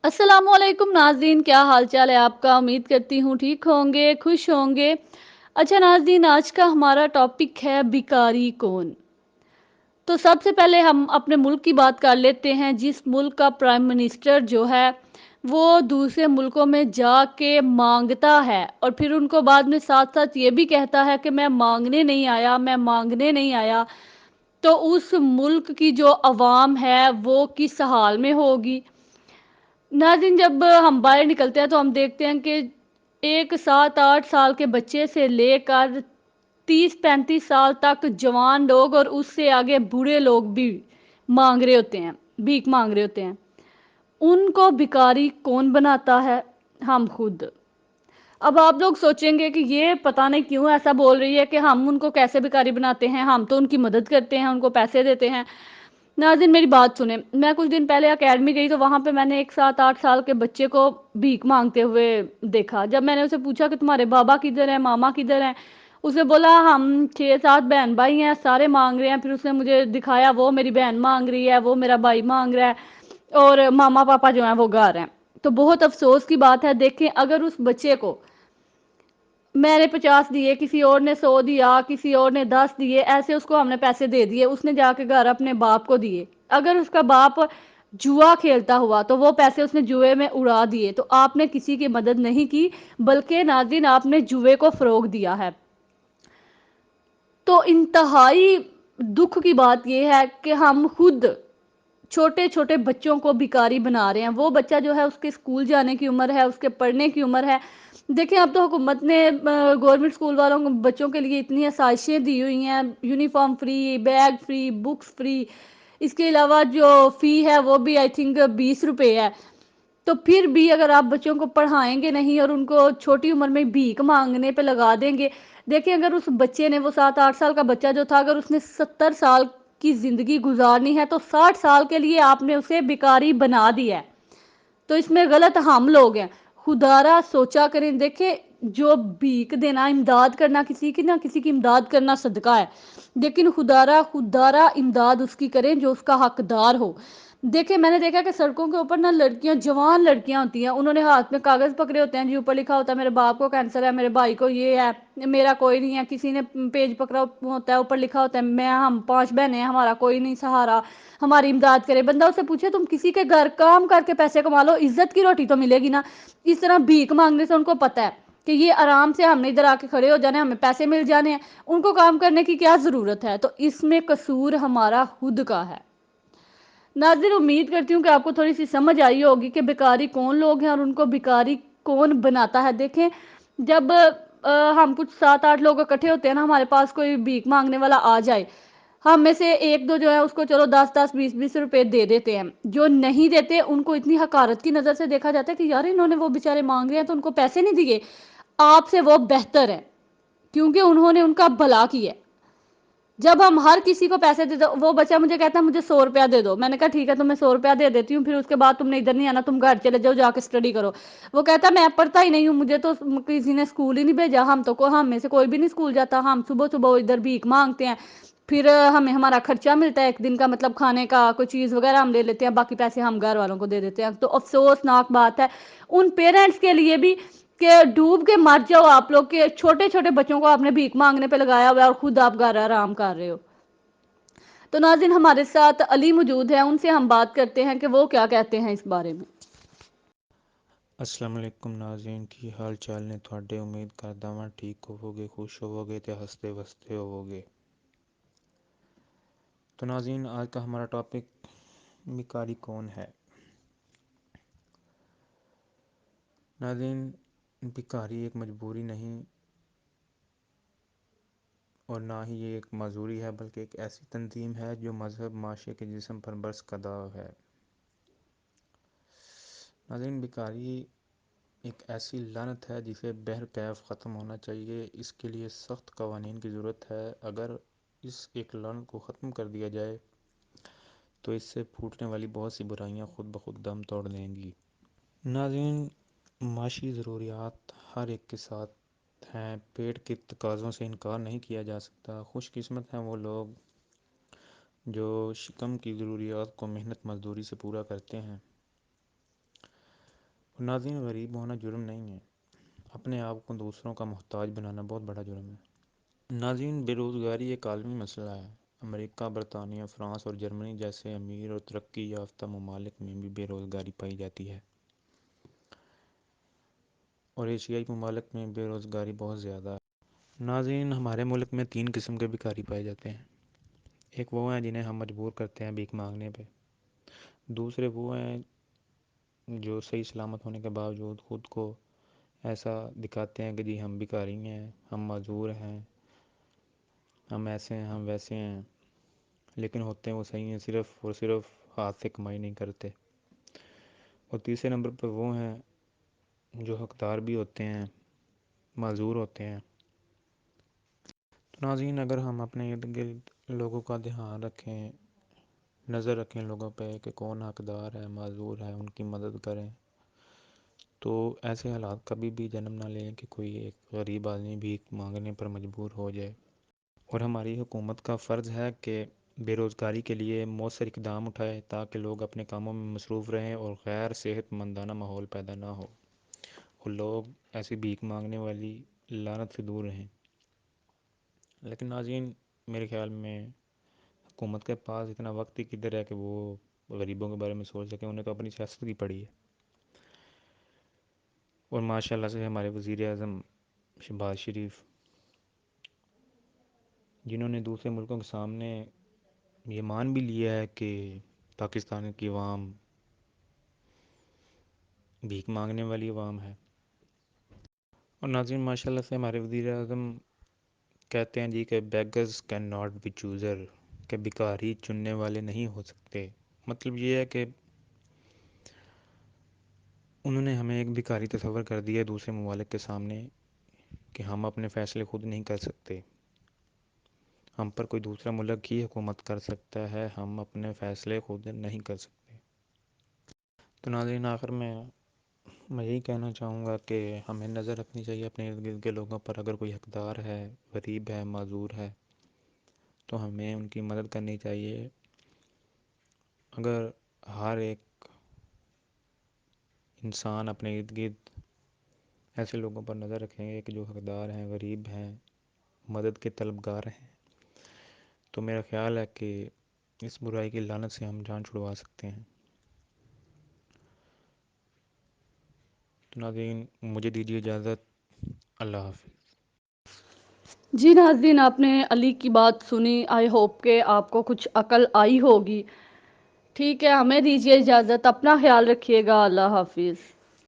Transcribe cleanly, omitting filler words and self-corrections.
السلام علیکم ناظرین، کیا حال چال ہے آپ کا؟ امید کرتی ہوں ٹھیک ہوں گے، خوش ہوں گے۔ اچھا ناظرین، آج کا ہمارا ٹاپک ہے بیکاری کون۔ تو سب سے پہلے ہم اپنے ملک کی بات کر لیتے ہیں، جس ملک کا پرائم منسٹر جو ہے وہ دوسرے ملکوں میں جا کے مانگتا ہے اور پھر ان کو بعد میں ساتھ ساتھ یہ بھی کہتا ہے کہ میں مانگنے نہیں آیا، میں مانگنے نہیں آیا۔ تو اس ملک کی جو عوام ہے وہ کس حال میں ہوگی؟ ناظرین، جب ہم باہر نکلتے ہیں تو ہم دیکھتے ہیں کہ ایک 7-8 سال کے بچے سے لے کر 30-35 سال تک جوان لوگ اور اس سے آگے بوڑھے لوگ بھی مانگ رہے ہوتے ہیں، بھیک مانگ رہے ہوتے ہیں۔ ان کو بھکاری کون بناتا ہے؟ ہم خود۔ اب آپ لوگ سوچیں گے کہ یہ پتہ نہیں کیوں ایسا بول رہی ہے کہ ہم ان کو کیسے بھکاری بناتے ہیں، ہم تو ان کی مدد کرتے ہیں، ان کو پیسے دیتے ہیں۔ ناظرین میری بات سنیں، میں کچھ دن پہلے اکیڈمی گئی تو وہاں پہ میں نے ایک 7-8 سال کے بچے کو بھیک مانگتے ہوئے دیکھا۔ جب میں نے اسے پوچھا کہ تمہارے بابا کدھر ہیں، ماما کدھر ہیں، اس نے بولا ہم 6-7 بہن بھائی ہیں، سارے مانگ رہے ہیں۔ پھر اس نے مجھے دکھایا وہ میری بہن مانگ رہی ہے، وہ میرا بھائی مانگ رہا ہے اور ماما پاپا جو ہیں وہ گھر ہیں۔ تو بہت افسوس کی بات ہے، دیکھیں اگر اس بچے کو میں نے 50 دیے، کسی اور نے 100 دیا، کسی اور نے 10 دیے، ایسے اس کو ہم نے پیسے دے دیے، اس نے جا کے گھر اپنے باپ کو دیے۔ اگر اس کا باپ جوا کھیلتا ہوا تو وہ پیسے اس نے جوئے میں اڑا دیے، تو آپ نے کسی کی مدد نہیں کی بلکہ ناظرین آپ نے جوئے کو فروغ دیا ہے۔ تو انتہائی دکھ کی بات یہ ہے کہ ہم خود چھوٹے چھوٹے بچوں کو بھکاری بنا رہے ہیں۔ وہ بچہ جو ہے اس کے اسکول جانے کی عمر ہے، اس کے پڑھنے کی عمر ہے۔ دیکھیں اب تو حکومت نے گورنمنٹ اسکول والوں کو بچوں کے لیے اتنی آسائشیں دی ہوئی ہیں، uniform free, bag free, books free, اس کے علاوہ جو فی ہے وہ بھی آئی تھنک 20 روپے ہے۔ تو پھر بھی اگر آپ بچوں کو پڑھائیں گے نہیں اور ان کو چھوٹی عمر میں بھیک مانگنے پہ لگا دیں گے، دیکھیں اگر اس بچے نے، وہ 7-8 سال کا بچہ جو تھا، اگر اس نے 70 سال کی زندگی گزارنی ہے تو 60 سال کے لیے آپ نے اسے بھکاری بنا دیا ہے۔ تو اس میں غلط ہم لوگ ہیں۔ خدارا سوچا کریں، دیکھیں جو بھیک دینا، امداد کرنا، کسی کی نہ کسی کی امداد کرنا صدقہ ہے، لیکن خدارا امداد اس کی کریں جو اس کا حقدار ہو۔ دیکھیں میں نے دیکھا کہ سڑکوں کے اوپر نہ لڑکیاں، جوان لڑکیاں ہوتی ہیں، انہوں نے ہاتھ میں کاغذ پکڑے ہوتے ہیں جی، اوپر لکھا ہوتا ہے میرے باپ کو کینسر ہے، میرے بھائی کو یہ ہے، میرا کوئی نہیں ہے۔ کسی نے پیج پکڑا ہوتا ہے، اوپر لکھا ہوتا ہے ہم 5 بہنیں ہیں، ہمارا کوئی نہیں سہارا، ہماری امداد کرے۔ بندہ اسے پوچھے تم کسی کے گھر کام کر کے پیسے کما لو، عزت کی روٹی تو ملے گی نا۔ اس طرح بھیک مانگنے سے ان کو پتہ ہے کہ یہ آرام سے ہم نے ادھر آ کے کھڑے ہو جانے، ہمیں پیسے مل جانے ہیں، ان کو کام کرنے کی کیا ضرورت ہے؟ تو اس میں قصور ہمارا خود کا ہے۔ ناظرین امید کرتی ہوں کہ آپ کو تھوڑی سی سمجھ آئی ہوگی کہ بھکاری کون لوگ ہیں اور ان کو بھکاری کون بناتا ہے۔ دیکھیں جب ہم کچھ 7-8 لوگ اکٹھے ہوتے ہیں نا، ہمارے پاس کوئی بھیک مانگنے والا آ جائے، ہم میں سے ایک دو جو ہے اس کو چلو 10-10 20-20 روپے دے دیتے ہیں۔ جو نہیں دیتے ان کو اتنی حقارت کی نظر سے دیکھا جاتا ہے کہ یار انہوں نے، وہ بیچارے مانگ رہے ہیں تو ان کو پیسے نہیں دیے، آپ سے وہ بہتر ہے کیونکہ انہوں نے ان کا بھلا کیا ہے۔ جب ہم ہر کسی کو پیسے دے دو، وہ بچہ مجھے کہتا ہے مجھے 100 روپیہ دے دو، میں نے کہا ٹھیک ہے تمہیں 100 روپیہ دے دیتی ہوں، پھر اس کے بعد تم نے ادھر نہیں آنا، تم گھر چلے جاؤ، جا کے اسٹڈی کرو۔ وہ کہتا ہے میں پڑھتا ہی نہیں ہوں، مجھے تو کسی نے اسکول ہی نہیں بھیجا، ہم میں سے کوئی بھی نہیں اسکول جاتا، ہم صبح صبح ادھر بھیک مانگتے ہیں، پھر ہمیں ہمارا خرچہ ملتا ہے ایک دن کا، مطلب کھانے کا کوئی چیز وغیرہ ہم لے لیتے ہیں، باقی پیسے ہم گھر والوں کو دے دیتے ہیں۔ تو افسوسناک بات ہے ان پیرنٹس کے لیے بھی کہ ڈوب کے مر جاؤ آپ لوگ، کے چھوٹے چھوٹے بچوں کو آپ نے بھیک مانگنے پہ لگایا ہوا ہے اور خود آپ گھر آرام کر رہے ہو۔ تو ناظرین ہمارے ساتھ علی موجود ہیں، ان سے ہم بات کرتے ہیں کہ وہ کیا کہتے ہیں اس بارے میں۔ السلام علیکم ناظرین، کی حال چال نے تھوڑے؟ امید کردا ہاں ٹھیک ہووگے، خوش ہووگے تے ہستے وستے ہووگے۔ تو ناظرین آج کا ہمارا ٹاپک بھکاری کون ہے۔ ناظرین بھکاری ایک مجبوری نہیں اور نہ ہی یہ ایک معذوری ہے، بلکہ ایک ایسی تنظیم ہے جو مذہب معاشرے کے جسم پر برس کردہ ہے۔ ناظرین بھکاری ایک ایسی لعنت ہے جسے بہرکیف ختم ہونا چاہیے۔ اس کے لیے سخت قوانین کی ضرورت ہے۔ اگر اس ایک لعنت کو ختم کر دیا جائے تو اس سے پھوٹنے والی بہت سی برائیاں خود بخود دم توڑ دیں گی۔ ناظرین معاشی ضروریات ہر ایک کے ساتھ ہیں، پیٹ کے تقاضوں سے انکار نہیں کیا جا سکتا۔ خوش قسمت ہیں وہ لوگ جو شکم کی ضروریات کو محنت مزدوری سے پورا کرتے ہیں۔ اور ناظرین، غریب ہونا جرم نہیں ہے، اپنے آپ کو دوسروں کا محتاج بنانا بہت بڑا جرم ہے۔ ناظرین، بے روزگاری ایک عالمی مسئلہ ہے۔ امریکہ، برطانیہ، فرانس اور جرمنی جیسے امیر اور ترقی یافتہ ممالک میں بھی بے روزگاری پائی جاتی ہے، اور ایشیائی ممالک میں بے روزگاری بہت زیادہ ہے۔ ناظرین، ہمارے ملک میں 3 قسم کے بھکاری پائے جاتے ہیں۔ ایک وہ ہیں جنہیں ہم مجبور کرتے ہیں بھیک مانگنے پہ، دوسرے وہ ہیں جو صحیح سلامت ہونے کے باوجود خود کو ایسا دکھاتے ہیں کہ جی ہم بھکاری ہیں، ہم معذور ہیں، ہم ایسے ہیں، ہم ویسے ہیں، لیکن ہوتے ہیں وہ صحیح ہیں، صرف اور صرف ہاتھ سے کمائی نہیں کرتے۔ اور تیسرے نمبر پر وہ ہیں جو حقدار بھی ہوتے ہیں، معذور ہوتے ہیں۔ تو ناظرین، اگر ہم اپنے ارد گرد لوگوں کا دھیان رکھیں، نظر رکھیں لوگوں پہ کہ کون حقدار ہے، معذور ہے، ان کی مدد کریں، تو ایسے حالات کبھی بھی جنم نہ لیں کہ کوئی ایک غریب آدمی بھیک مانگنے پر مجبور ہو جائے۔ اور ہماری حکومت کا فرض ہے کہ بے روزگاری کے لیے مؤثر اقدام اٹھائے تاکہ لوگ اپنے کاموں میں مصروف رہیں اور غیر صحت مندانہ ماحول پیدا نہ ہو، اور لوگ ایسی بھیک مانگنے والی لعنت سے دور رہیں۔ لیکن ناظرین، میرے خیال میں حکومت کے پاس اتنا وقت ہی کدھر ہے کہ وہ غریبوں کے بارے میں سوچ سکیں، انہیں تو اپنی سیاست کی پڑی ہے۔ اور ماشاء اللہ سے ہمارے وزیر اعظم شہباز شریف، جنہوں نے دوسرے ملکوں کے سامنے یہ مان بھی لیا ہے کہ پاکستان کی عوام بھیک مانگنے والی عوام ہے۔ اور ناظرین، ماشاء اللہ سے ہمارے وزیر اعظم کہتے ہیں جی کہ beggars can not be chooser, کہ بھکاری چننے والے نہیں ہو سکتے۔ مطلب یہ ہے کہ انہوں نے ہمیں ایک بھکاری تصور کر دیا ہے دوسرے ممالک کے سامنے کہ ہم اپنے فیصلے خود نہیں کر سکتے، ہم پر کوئی دوسرا ملک ہی حکومت کر سکتا ہے، ہم اپنے فیصلے خود نہیں کر سکتے۔ تو ناظرین، آخر میں یہی کہنا چاہوں گا کہ ہمیں نظر رکھنی چاہیے اپنے ارد گرد کے لوگوں پر۔ اگر کوئی حقدار ہے، غریب ہے، معذور ہے، تو ہمیں ان کی مدد کرنی چاہیے۔ اگر ہر ایک انسان اپنے ارد گرد ایسے لوگوں پر نظر رکھیں گے کہ جو حقدار ہیں، غریب ہیں، مدد کے طلبگار ہیں، تو میرا خیال ہے کہ اس برائی کی لعنت سے ہم جان چھڑوا سکتے ہیں۔ تو ناظرین، مجھے دیجیے اجازت۔ اللہ حافظ۔ جی ناظرین، آپ نے علی کی بات سنی، آئی ہوپ کہ آپ کو کچھ عقل آئی ہوگی۔ ٹھیک ہے، ہمیں دیجیے اجازت، اپنا خیال رکھیے گا، اللہ حافظ۔